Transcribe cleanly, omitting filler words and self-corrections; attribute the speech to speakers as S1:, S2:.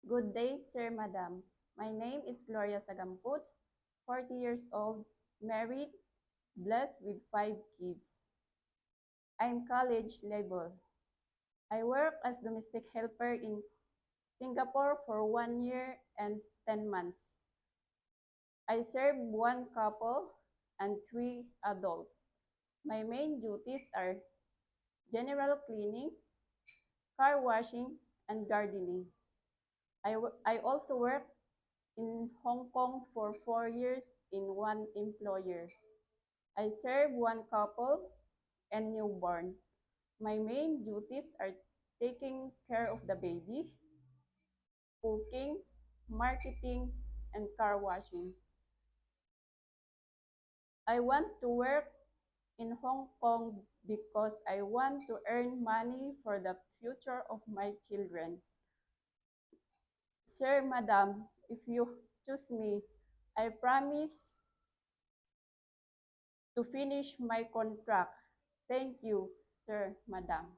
S1: Good day, Sir, Madam. My name is Gloria Sagamput, 40 years old, married, blessed with 5 kids. I'm college level. I work as domestic helper in Singapore for 1 year and 10 months. I serve 1 couple and 3 adults. My main duties are general cleaning, car washing, and gardening. I also work in Hong Kong for 4 years in one employer. I serve 1 couple and newborn. My main duties are taking care of the baby, cooking, marketing, and car washing. I want to work in Hong Kong because I want to earn money for the future of my children. Sir, Madam, if you choose me, I promise to finish my contract. Thank you, Sir, Madam.